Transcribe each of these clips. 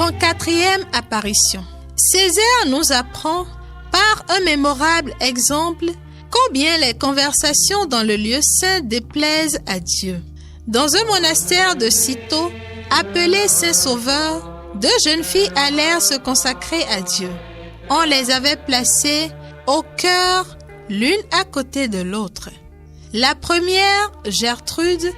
En quatrième apparition, Césaire nous apprend par un mémorable exemple combien les conversations dans le lieu saint déplaisent à Dieu. Dans un monastère de Cîteaux, appelé Saint-Sauveur, deux jeunes filles allèrent se consacrer à Dieu. On les avait placées au cœur, l'une à côté de l'autre. La première, Gertrude,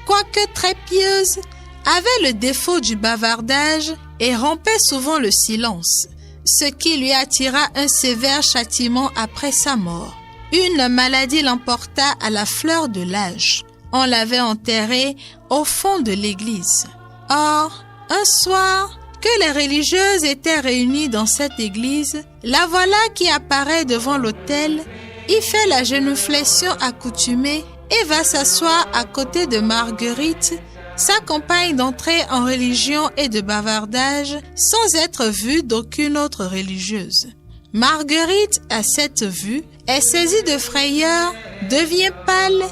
quoique très pieuse, avait le défaut du bavardage et rompait souvent le silence, ce qui lui attira un sévère châtiment après sa mort. Une maladie l'emporta à la fleur de l'âge. On l'avait enterrée au fond de l'église. Or, un soir, que les religieuses étaient réunies dans cette église, la voilà qui apparaît devant l'autel, y fait la génuflexion accoutumée et va s'asseoir à côté de Marguerite, sa compagne d'entrée en religion et de bavardage, sans être vue d'aucune autre religieuse. Marguerite, à cette vue, est saisie de frayeur, devient pâle,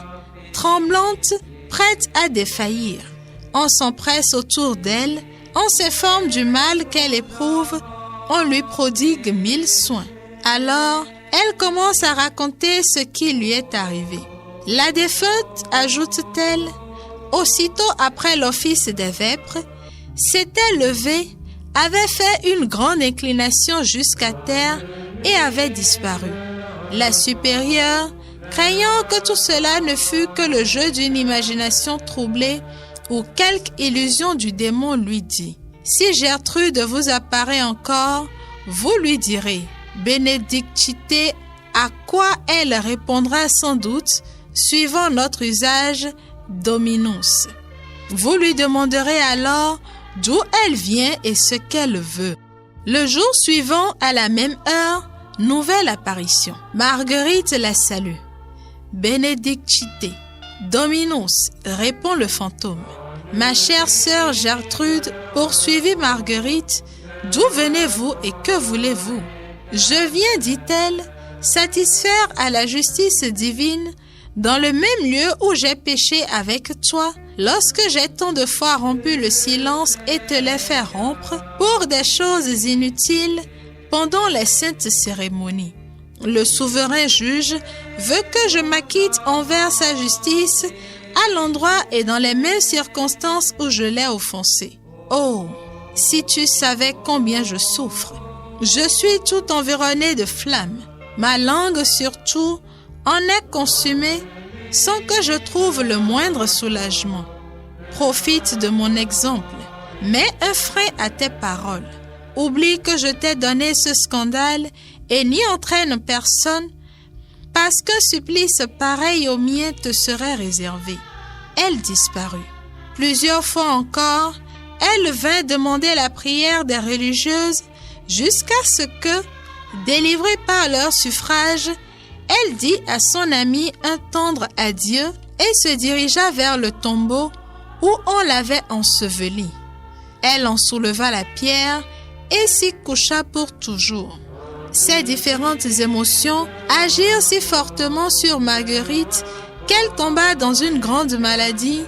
tremblante, prête à défaillir. On s'empresse autour d'elle, on s'informe du mal qu'elle éprouve, on lui prodigue 1000 soins. Alors, elle commence à raconter ce qui lui est arrivé. La défunte, ajoute-t-elle, aussitôt après l'office des vêpres, s'était levée, avait fait une grande inclination jusqu'à terre et avait disparu. La supérieure, craignant que tout cela ne fût que le jeu d'une imagination troublée ou quelque illusion du démon, lui dit: « Si Gertrude vous apparaît encore, vous lui direz « Benedicite », à quoi elle répondra sans doute, suivant notre usage, « Dominus ». Vous lui demanderez alors d'où elle vient et ce qu'elle veut. Le jour suivant, à la même heure, nouvelle apparition. Marguerite la salue. « Benedicite, Dominus », répond le fantôme. « Ma chère sœur Gertrude, poursuivit Marguerite, d'où venez-vous et que voulez-vous ? Je viens, dit-elle, satisfaire à la justice divine dans le même lieu où j'ai péché avec toi, lorsque j'ai tant de fois rompu le silence et te l'ai fait rompre pour des choses inutiles pendant les saintes cérémonies. Le souverain juge veut que je m'acquitte envers sa justice à l'endroit et dans les mêmes circonstances où je l'ai offensé. Oh, si tu savais combien je souffre! Je suis tout environné de flammes. Ma langue surtout en est consumée sans que je trouve le moindre soulagement. Profite de mon exemple. Mets un frein à tes paroles. Oublie que je t'ai donné ce scandale et n'y entraîne personne, parce qu'un supplice pareil au mien te serait réservé. » Elle disparut. Plusieurs fois encore, elle vint demander la prière des religieuses jusqu'à ce que, délivrée par leur suffrage, elle dit à son amie un tendre adieu et se dirigea vers le tombeau où on l'avait ensevelie. Elle en souleva la pierre et s'y coucha pour toujours. Ces différentes émotions agirent si fortement sur Marguerite qu'elle tomba dans une grande maladie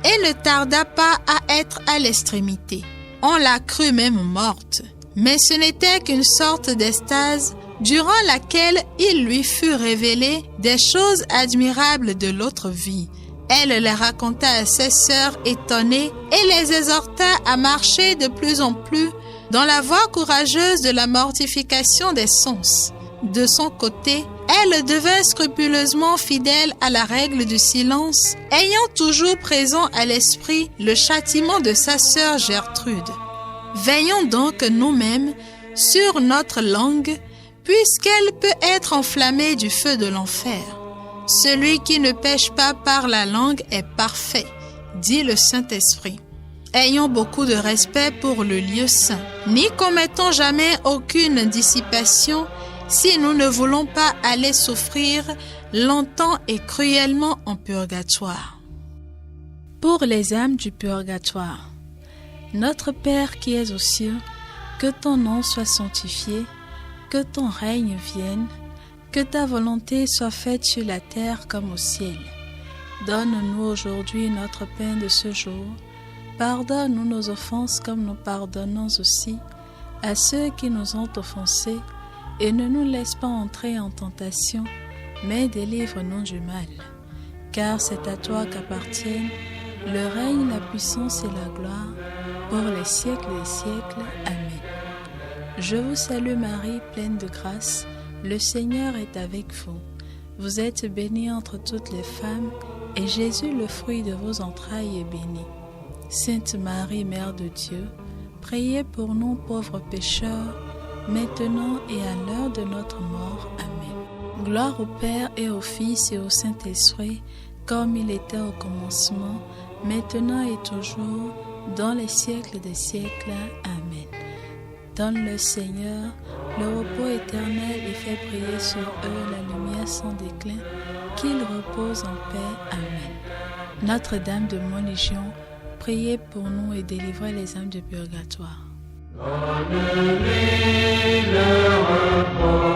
et ne tarda pas à être à l'extrémité. On la crut même morte, mais ce n'était qu'une sorte d'extase durant laquelle il lui fut révélé des choses admirables de l'autre vie. Elle les raconta à ses sœurs étonnées et les exhorta à marcher de plus en plus dans la voie courageuse de la mortification des sens. De son côté, elle devint scrupuleusement fidèle à la règle du silence, ayant toujours présent à l'esprit le châtiment de sa sœur Gertrude. Veillons donc nous-mêmes sur notre langue, puisqu'elle peut être enflammée du feu de l'enfer. Celui qui ne pêche pas par la langue est parfait, dit le Saint-Esprit. Ayons beaucoup de respect pour le lieu saint. N'y commettons jamais aucune dissipation si nous ne voulons pas aller souffrir longtemps et cruellement en purgatoire. Pour les âmes du purgatoire, Notre Père qui es aux cieux, que ton nom soit sanctifié, que ton règne vienne, que ta volonté soit faite sur la terre comme au ciel. Donne-nous aujourd'hui notre pain de ce jour. Pardonne-nous nos offenses comme nous pardonnons aussi à ceux qui nous ont offensés, et ne nous laisse pas entrer en tentation, mais délivre-nous du mal. Car c'est à toi qu'appartiennent le règne, la puissance et la gloire, pour les siècles des siècles. Amen. Je vous salue Marie, pleine de grâce, le Seigneur est avec vous. Vous êtes bénie entre toutes les femmes, et Jésus, le fruit de vos entrailles, est béni. Sainte Marie, Mère de Dieu, priez pour nous pauvres pécheurs, maintenant et à l'heure de notre mort. Amen. Gloire au Père et au Fils et au Saint-Esprit, comme il était au commencement, maintenant et toujours, dans les siècles des siècles. Amen. Donne-le Seigneur le repos éternel et fais briller sur eux la lumière sans déclin, qu'ils reposent en paix. Amen. Notre-Dame de Montlégion, priez pour nous et délivrez les âmes du purgatoire. Donne-lui le repos.